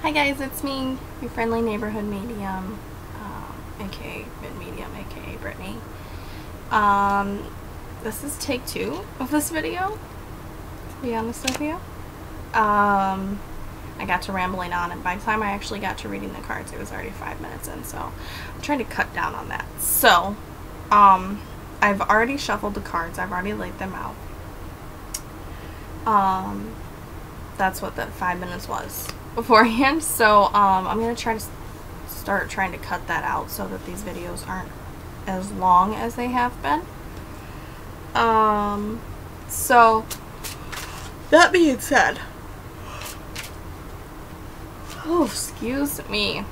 Hi guys, it's me, your friendly neighborhood medium, aka mid-medium, aka Brittany. This is take 2 of this video, to be honest with you. I got to rambling on, and by the time I actually got to reading the cards, it was already 5 minutes in, so I'm trying to cut down on that. So, I've already shuffled the cards, I've already laid them out. That's what the 5 minutes was beforehand, so I'm going to try to start trying to cut that out so that these videos aren't as long as they have been. So that being said, oh, excuse me,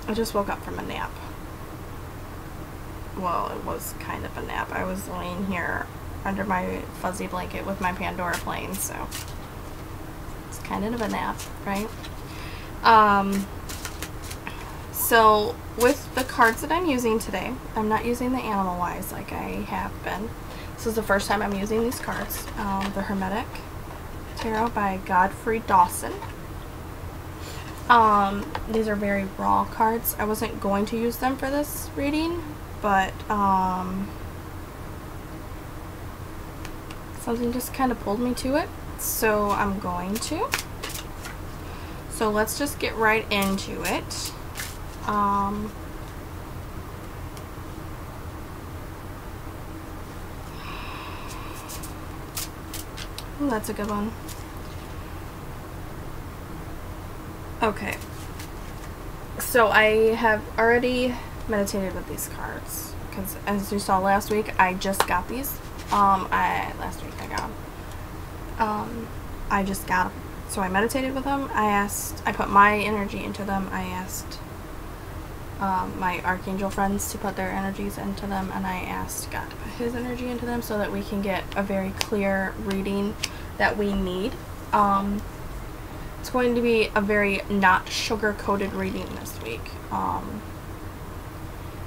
I just woke up from a nap. Well, it was kind of a nap. I was laying here under my fuzzy blanket with my Pandora playing, so it's kind of a nap, right? So with the cards that I'm using today, I'm not using the Animal Wise like I have been. This is the first time I'm using these cards. The Hermetic Tarot by Godfrey Dawson. These are very raw cards. I wasn't going to use them for this reading, but something just kind of pulled me to it, so I'm going to. So let's just get right into it. Oh, that's a good one. Okay. So I have already meditated with these cards because, as you saw last week, I just got these. Last week I got them. I just got them. So I meditated with them. I put my energy into them. I asked my archangel friends to put their energies into them, and I asked God to put his energy into them so that we can get a very clear reading that we need. It's going to be a very not sugar-coated reading this week,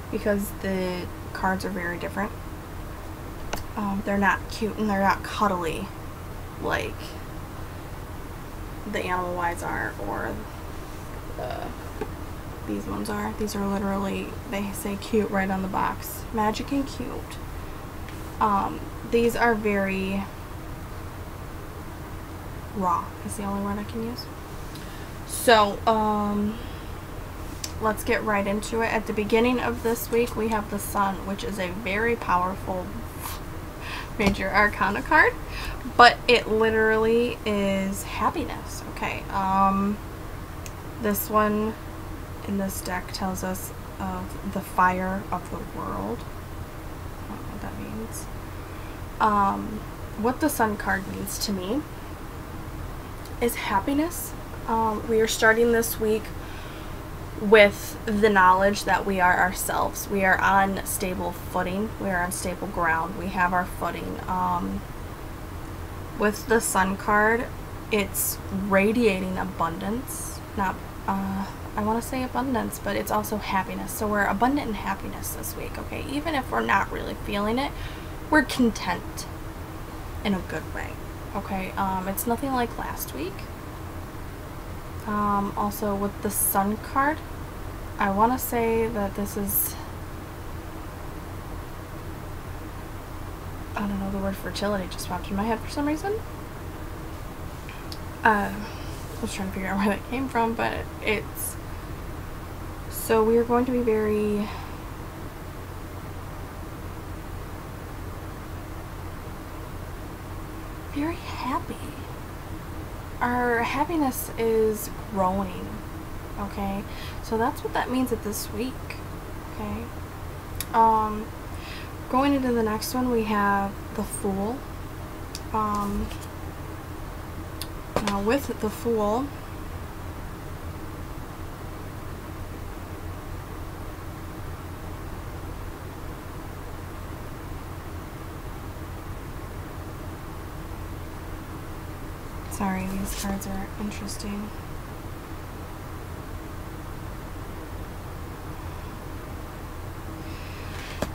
because the cards are very different. They're not cute and they're not cuddly like the Animal Wise are, or these ones are. These are literally, they say cute right on the box. Magic and cute. These are very raw, is the only word I can use. So, let's get right into it. At the beginning of this week, we have the Sun, which is a very powerful major arcana card, but it literally is happiness. Okay, this one in this deck tells us of the fire of the world. I don't know what that means. What the Sun card means to me is happiness. We are starting this week with the knowledge that we are ourselves. We are on stable footing. We are on stable ground. We have our footing. With the Sun card, it's radiating abundance. Not, I want to say abundance, but it's also happiness. So we're abundant in happiness this week, okay? Even if we're not really feeling it, we're content in a good way, okay? It's nothing like last week. Also with the Sun card, I want to say that this is, I don't know, the word fertility just popped in my head for some reason. I was trying to figure out where that came from, but it's, so we are going to be very happy. Our happiness is growing, okay? So that's what that means at this week, okay? Going into the next one, we have the Fool. Now with the Fool, sorry, these cards are interesting.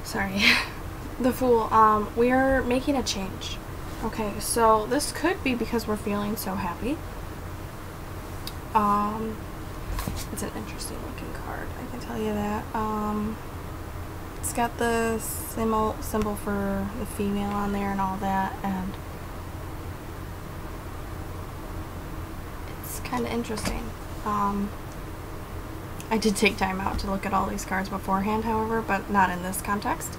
Sorry. The Fool, we are making a change. Okay, so this could be because we're feeling so happy. It's an interesting looking card, I can tell you that. It's got the symbol for the female on there and all that, and it's kind of interesting. I did take time out to look at all these cards beforehand, however, but not in this context.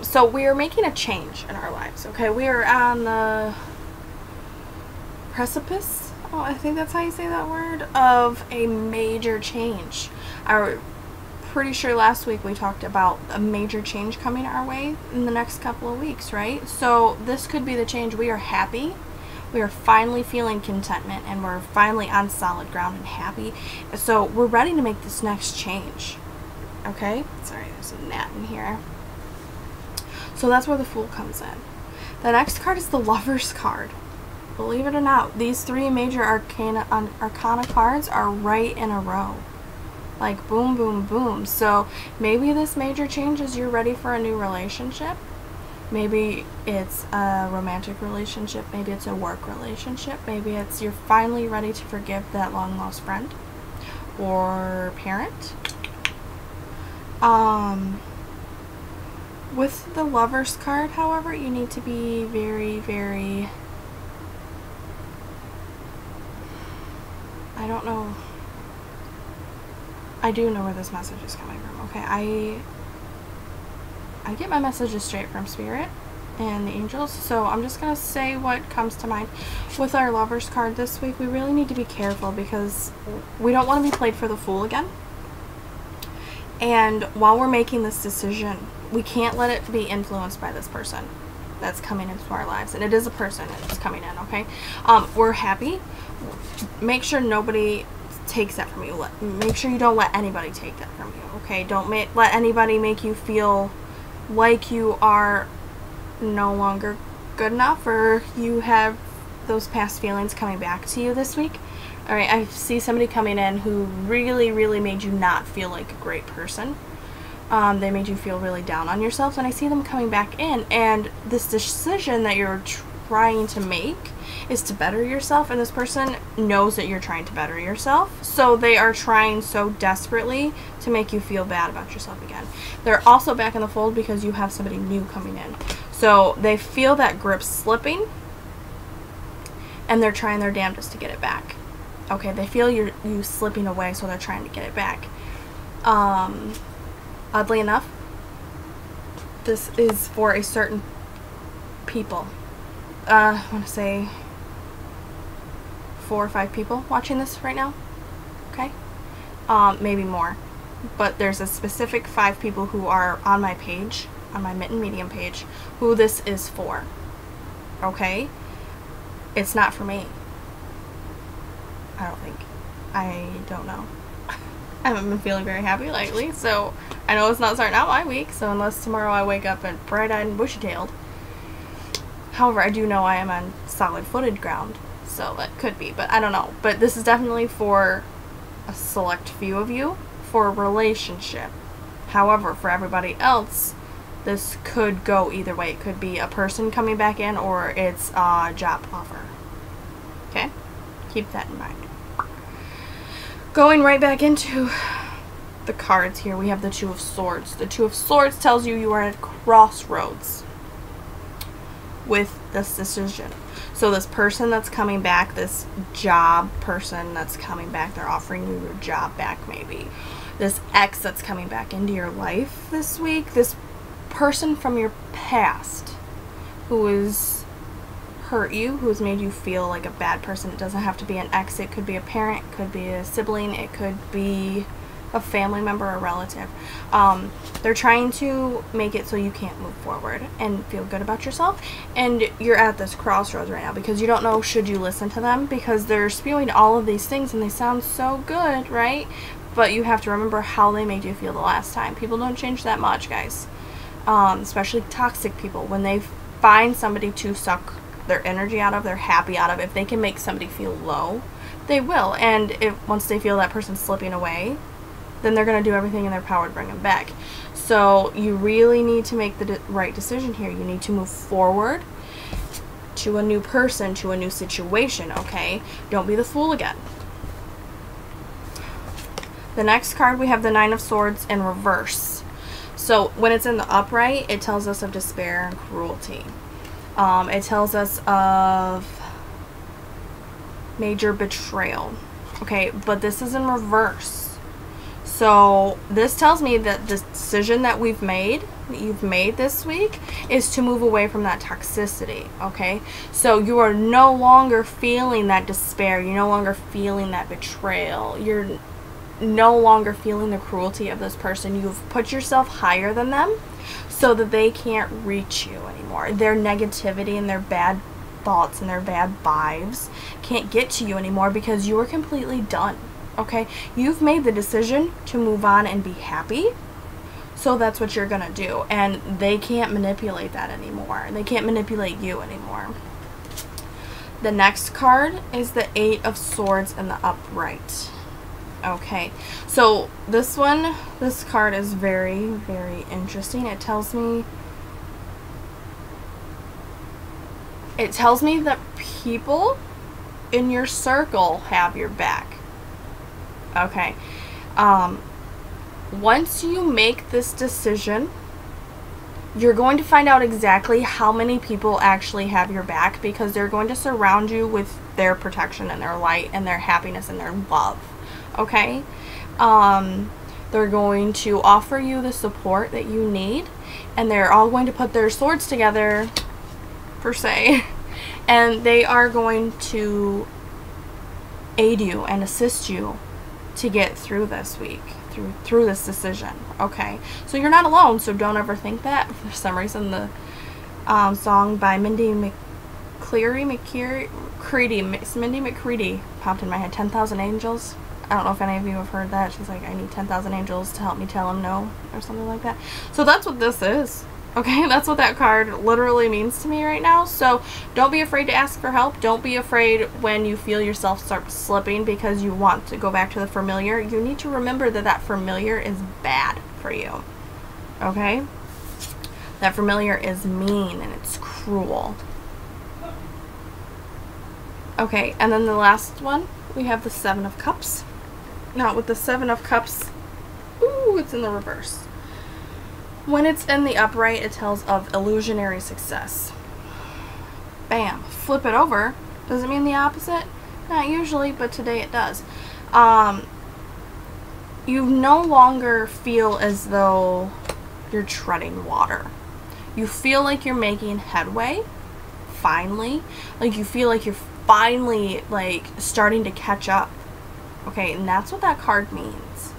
So we are making a change in our lives, okay? We are on the precipice, I think that's how you say that word, of a major change. I'm pretty sure last week we talked about a major change coming our way in the next couple of weeks, right? So this could be the change. We are happy. We are finally feeling contentment, and we're finally on solid ground and happy. So we're ready to make this next change, okay? Sorry, there's a gnat in here. So that's where the Fool comes in. The next card is the Lover's card. Believe it or not, these three major arcana cards are right in a row. Like boom, boom, boom. So maybe this major change is you're ready for a new relationship. Maybe it's a romantic relationship. Maybe it's a work relationship. Maybe it's you're finally ready to forgive that long lost friend or parent. With the Lover's card, however, you need to be very, very, I don't know. I do know where this message is coming from, okay? I get my messages straight from Spirit and the angels, so I'm just going to say what comes to mind. With our Lover's card this week, we really need to be careful because we don't want to be played for the fool again. And while we're making this decision, we can't let it be influenced by this person that's coming into our lives. And it is a person that's coming in, okay? We're happy. Make sure nobody takes that from you. Make sure you don't let anybody take that from you, okay? Don't let anybody make you feel like you are no longer good enough, or you have those past feelings coming back to you this week. Alright, I see somebody coming in who really, really made you not feel like a great person. They made you feel really down on yourself, and I see them coming back in, and this decision that you're trying to make is to better yourself, and this person knows that you're trying to better yourself, so they are trying so desperately to make you feel bad about yourself again. They're also back in the fold because you have somebody new coming in, so they feel that grip slipping, and they're trying their damnedest to get it back. Okay, they feel you slipping away, so they're trying to get it back. Oddly enough, this is for a certain people. I want to say 4 or 5 people watching this right now. Okay? Maybe more. But there's a specific 5 people who are on my page, on my Mitten Medium page, who this is for. Okay? It's not for me. I don't think. I don't know. I haven't been feeling very happy lately, so I know it's not starting out my week, so unless tomorrow I wake up and bright-eyed and bushy-tailed. However, I do know I am on solid-footed ground, so that could be, but I don't know. But this is definitely for a select few of you for a relationship. However, for everybody else, this could go either way. It could be a person coming back in, or it's a job offer. Okay? Keep that in mind. Going right back into the cards here, we have the Two of Swords. The Two of Swords tells you you are at crossroads with this decision. So this person that's coming back, this job person that's coming back, they're offering you your job back maybe. This ex that's coming back into your life this week, this person from your past who is hurt you, who's made you feel like a bad person. It doesn't have to be an ex, it could be a parent, it could be a sibling, it could be a family member or relative. They're trying to make it so you can't move forward and feel good about yourself, and you're at this crossroads right now because you don't know should you listen to them, because they're spewing all of these things and they sound so good, right? But you have to remember how they made you feel the last time. People don't change that much, guys. Especially toxic people. When they find somebody to suck their energy out of, they're happy out of, if they can make somebody feel low, they will. And once they feel that person slipping away, then they're going to do everything in their power to bring them back. So you really need to make the right decision here. You need to move forward to a new person, to a new situation, okay? Don't be the fool again. The next card, we have the Nine of Swords in reverse. So when it's in the upright, it tells us of despair and cruelty. It tells us of major betrayal. Okay, but this is in reverse. So this tells me that the decision that you've made this week, is to move away from that toxicity. Okay, so you are no longer feeling that despair. You're no longer feeling that betrayal. You're no longer feeling the cruelty of this person. You've put yourself higher than them so that they can't reach you anymore. Their negativity and their bad thoughts and their bad vibes can't get to you anymore because you are completely done. Okay, you've made the decision to move on and be happy, so that's what you're gonna do, and they can't manipulate that anymore. They can't manipulate you anymore. The next card is the Eight of Swords in the upright. Okay, so this card is very, very interesting. It tells me that people in your circle have your back. Okay, once you make this decision, you're going to find out exactly how many people actually have your back, because they're going to surround you with their protection and their light and their happiness and their love. Okay, they're going to offer you the support that you need, and they're all going to put their swords together, per se, and they are going to aid you and assist you to get through this week, through this decision. Okay, so you're not alone, so don't ever think that. For some reason, the song by Mindy McCready popped in my head, 10,000 Angels. I don't know if any of you have heard that. She's like, I need 10,000 angels to help me tell him no, or something like that. So that's what this is. Okay, that's what that card literally means to me right now. So don't be afraid to ask for help. Don't be afraid when you feel yourself start slipping because you want to go back to the familiar. You need to remember that that familiar is bad for you. Okay? That familiar is mean and it's cruel. Okay, and then the last one, we have the Seven of Cups. Now with the Seven of Cups, ooh, it's in the reverse. When it's in the upright, it tells of illusionary success. Bam. Flip it over. Does it mean the opposite? Not usually, but today it does. You no longer feel as though you're treading water. You feel like you're making headway, finally. Like you feel like you're finally like starting to catch up. Okay, and that's what that card means.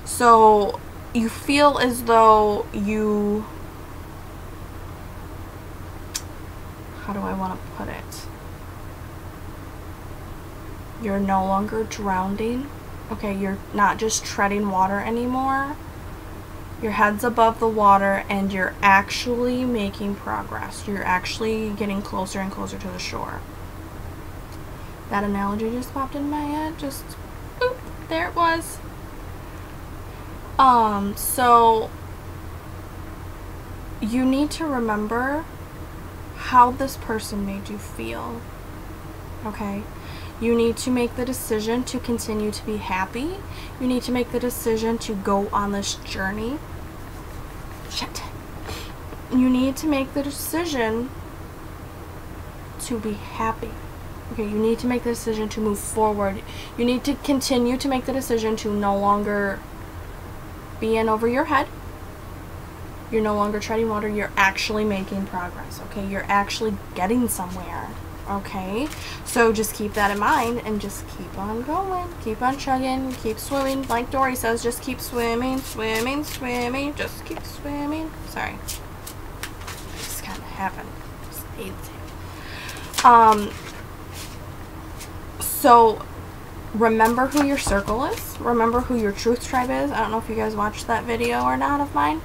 So you feel as though you, how do I want to put it? You're no longer drowning. Okay, you're not just treading water anymore. Your head's above the water and you're actually making progress. You're actually getting closer and closer to the shore. That analogy just popped in my head. Just, boop, there it was. So you need to remember how this person made you feel. Okay? You need to make the decision to continue to be happy. You need to make the decision to go on this journey. Shit. You need to make the decision to be happy. Okay, you need to make the decision to move forward. You need to continue to make the decision to no longer be in over your head. You're no longer treading water. You're actually making progress. Okay, you're actually getting somewhere. Okay, so just keep that in mind and just keep on going, keep on chugging, keep swimming. Like Dory says, just keep swimming, swimming, swimming, just keep swimming. Sorry, it just kind of happened. Just need to. So remember who your circle is. Remember who your truth tribe is. I don't know if you guys watched that video or not of mine.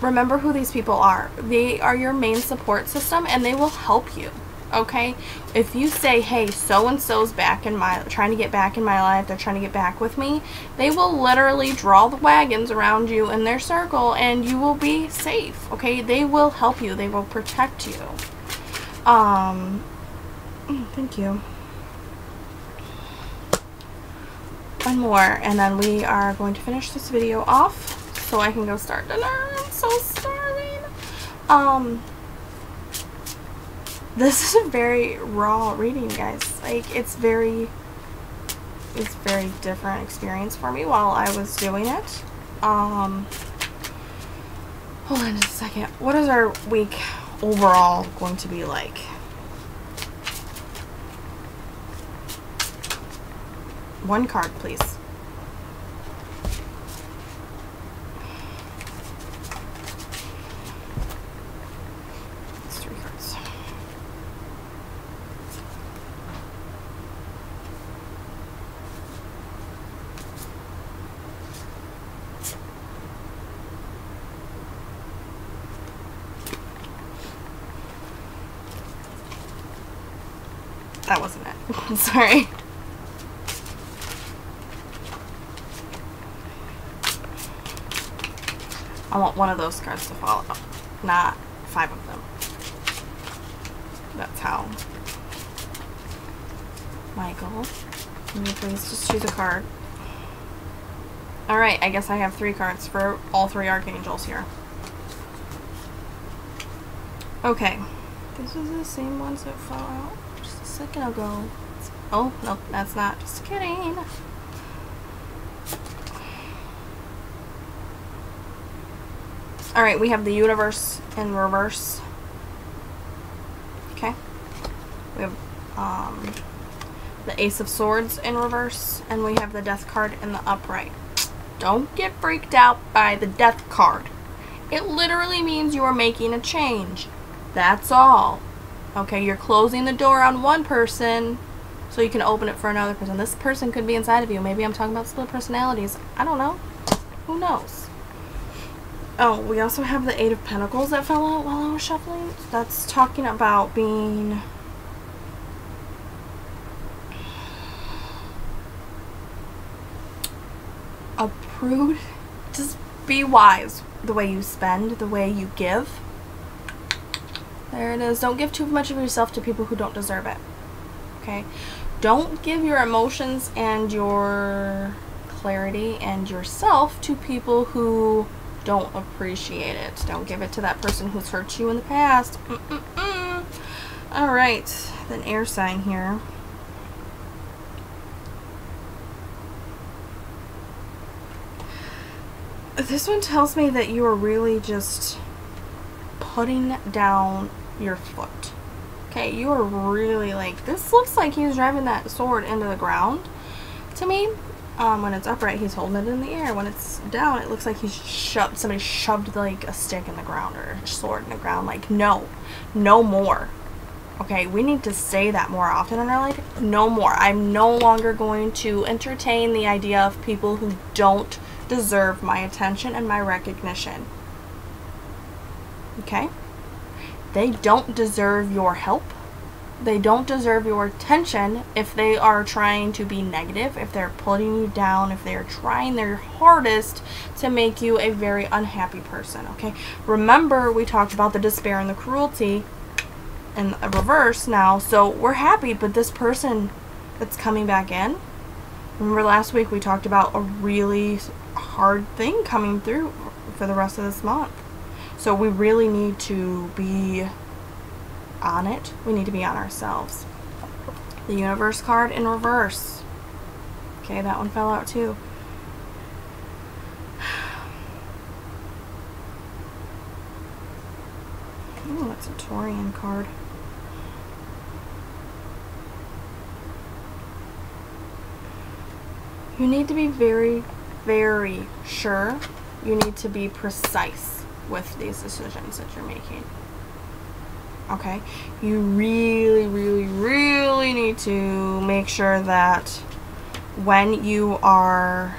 Remember who these people are. They are your main support system and they will help you. Okay? If you say, hey, so-and-so's back in my, trying to get back in my life, they're trying to get back with me, they will literally draw the wagons around you in their circle and you will be safe. Okay? They will help you. They will protect you. Thank you. one more, and then we are going to finish this video off so I can go start dinner. I'm so starving. This is a very raw reading, guys. Like, it's very different experience for me while I was doing it. Hold on just a second. What is our week overall going to be like? One card, please. It's 3 cards. That wasn't it. Sorry. I want one of those cards to fall out, not 5 of them. That's how. Michael, can you please just choose a card? Alright, I guess I have 3 cards for all 3 archangels here. Okay. This is the same ones that fell out just a second ago. Oh, no, that's not. Just kidding. Alright, we have the universe in reverse. Okay. We have the Ace of Swords in reverse, and we have the Death card in the upright. Don't get freaked out by the Death card. It literally means you are making a change. That's all. Okay, you're closing the door on one person so you can open it for another person. This person could be inside of you. Maybe I'm talking about split personalities. I don't know. Who knows? Oh, we also have the 8 of Pentacles that fell out while I was shuffling. That's talking about being a prude. Just be wise the way you spend, the way you give. There it is. Don't give too much of yourself to people who don't deserve it. Okay? Don't give your emotions and your clarity and yourself to people who don't appreciate it. Don't give it to that person who's hurt you in the past. Alright, then air sign here. This one tells me that you are really just putting down your foot. Okay, you are really like, this looks like he's driving that sword into the ground to me. When it's upright, he's holding it in the air. When it's down, it looks like he's somebody shoved like a stick in the ground or a sword in the ground. Like, no more. Okay, we need to say that more often in our life. No more. I'm no longer going to entertain the idea of people who don't deserve my attention and my recognition. Okay? They don't deserve your help. They don't deserve your attention if they are trying to be negative, if they're putting you down, if they're trying their hardest to make you a very unhappy person, okay? Remember, we talked about the despair and the cruelty in reverse now, so we're happy, but this person that's coming back in, remember last week we talked about a really hard thing coming through for the rest of this month. So we really need to be on it. We need to be on ourselves. The universe card in reverse. Okay, that one fell out too. Ooh, that's a Taurian card. You need to be very, very sure. You need to be precise with these decisions that you're making. Okay, you really, really, really need to make sure that when you are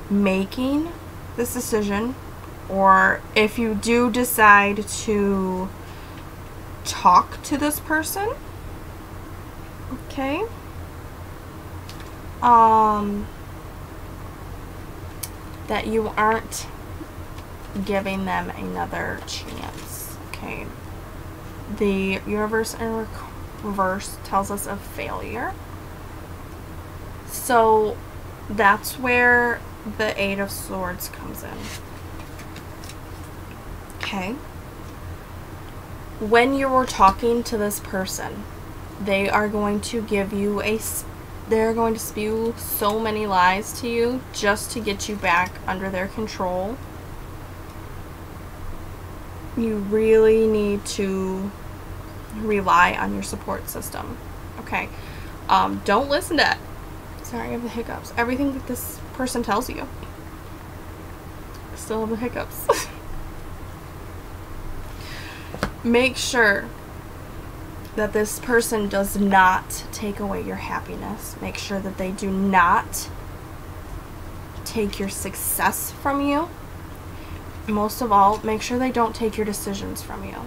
making this decision, or if you do decide to talk to this person, okay, that you aren't giving them another chance. Okay, the universe in reverse tells us of failure. So that's where the Eight of Swords comes in. Okay. When you're talking to this person, they are going to give you they're going to spew so many lies to you just to get you back under their control. You really need to rely on your support system. Okay. Don't listen to, sorry, I have the hiccups. Everything that this person tells you. I still have the hiccups. Make sure that this person does not take away your happiness. Make sure that they do not take your success from you. Most of all, make sure they don't take your decisions from you.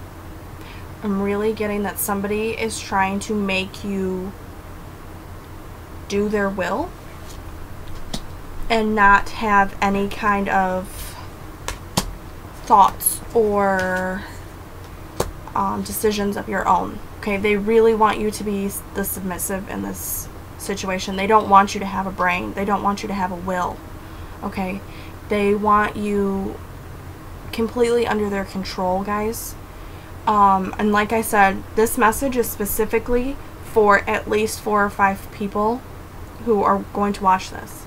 I'm really getting that somebody is trying to make you do their will and not have any kind of thoughts or decisions of your own. Okay, they really want you to be the submissive in this situation. They don't want you to have a brain. They don't want you to have a will. Okay, they want you completely under their control, guys. And like I said, this message is specifically for at least 4 or 5 people who are going to watch this.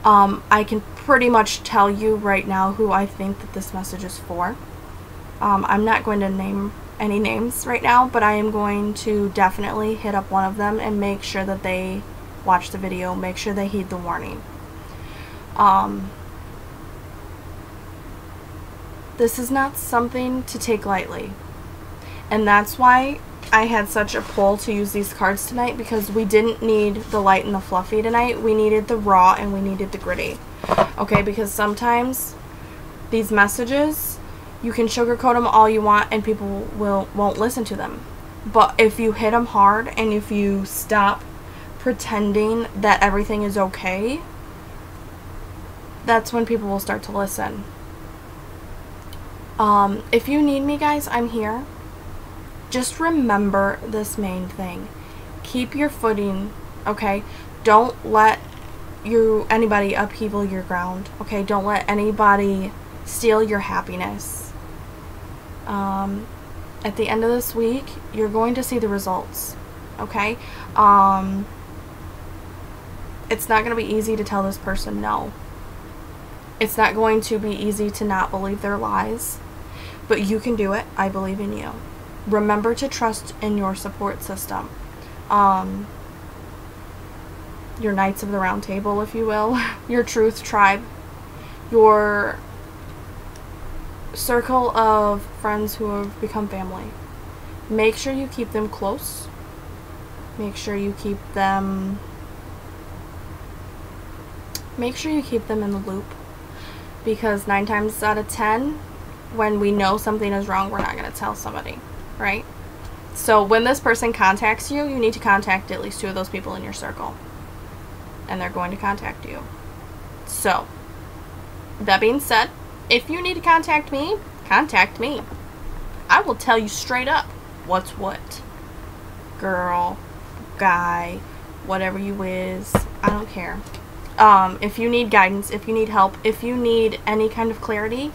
I can pretty much tell you right now who I think that this message is for. I'm not going to name any names right now, but I am going to definitely hit up one of them and make sure that they watch the video, make sure they heed the warning. This is not something to take lightly, and that's why I had such a pull to use these cards tonight, because we didn't need the light and the fluffy tonight. We needed the raw and we needed the gritty. Okay, because sometimes these messages, you can sugarcoat them all you want and people won't listen to them. But if you hit them hard and if you stop pretending that everything is okay, that's when people will start to listen. If you need me, guys, I'm here. Just remember this main thing. Keep your footing, okay? Don't let anybody upheaval your ground, okay? Don't let anybody steal your happiness. At the end of this week, you're going to see the results, okay? It's not going to be easy to tell this person no. It's not going to be easy to not believe their lies, but you can do it. I believe in you. Remember to trust in your support system. Your Knights of the Round Table, if you will. Your Truth Tribe. Your circle of friends who have become family. Make sure you keep them close. Make sure you keep them in the loop, because 9 times out of 10, when we know something is wrong, we're not going to tell somebody, right? So when this person contacts you, you need to contact at least 2 of those people in your circle, and they're going to contact you. So that being said, if you need to contact me, contact me. I will tell you straight up what's what. Girl, guy, whatever you is, I don't care. If you need guidance, if you need help, if you need any kind of clarity,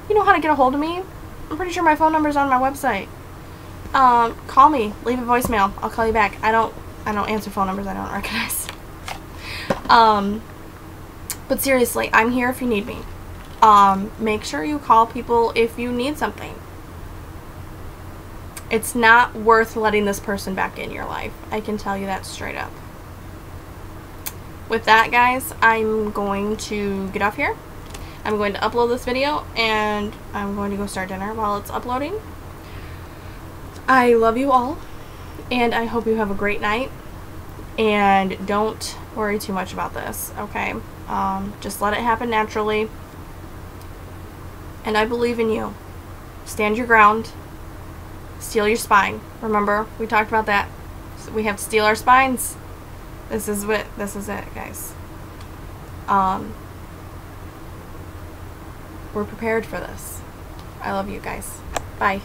you know how to get a hold of me. I'm pretty sure my phone number is on my website. Call me, leave a voicemail. I'll call you back. I don't answer phone numbers I don't recognize. But seriously, I'm here if you need me. Make sure you call people if you need something. It's not worth letting this person back in your life. I can tell you that straight up. With that, guys, I'm going to get off here. I'm going to upload this video, and I'm going to go start dinner while it's uploading. I love you all, and I hope you have a great night. And don't worry too much about this, okay? Just let it happen naturally. And I believe in you. Stand your ground. Steel your spine. Remember, we talked about that. So we have to steel our spines. This is it, guys. We're prepared for this. I love you guys. Bye.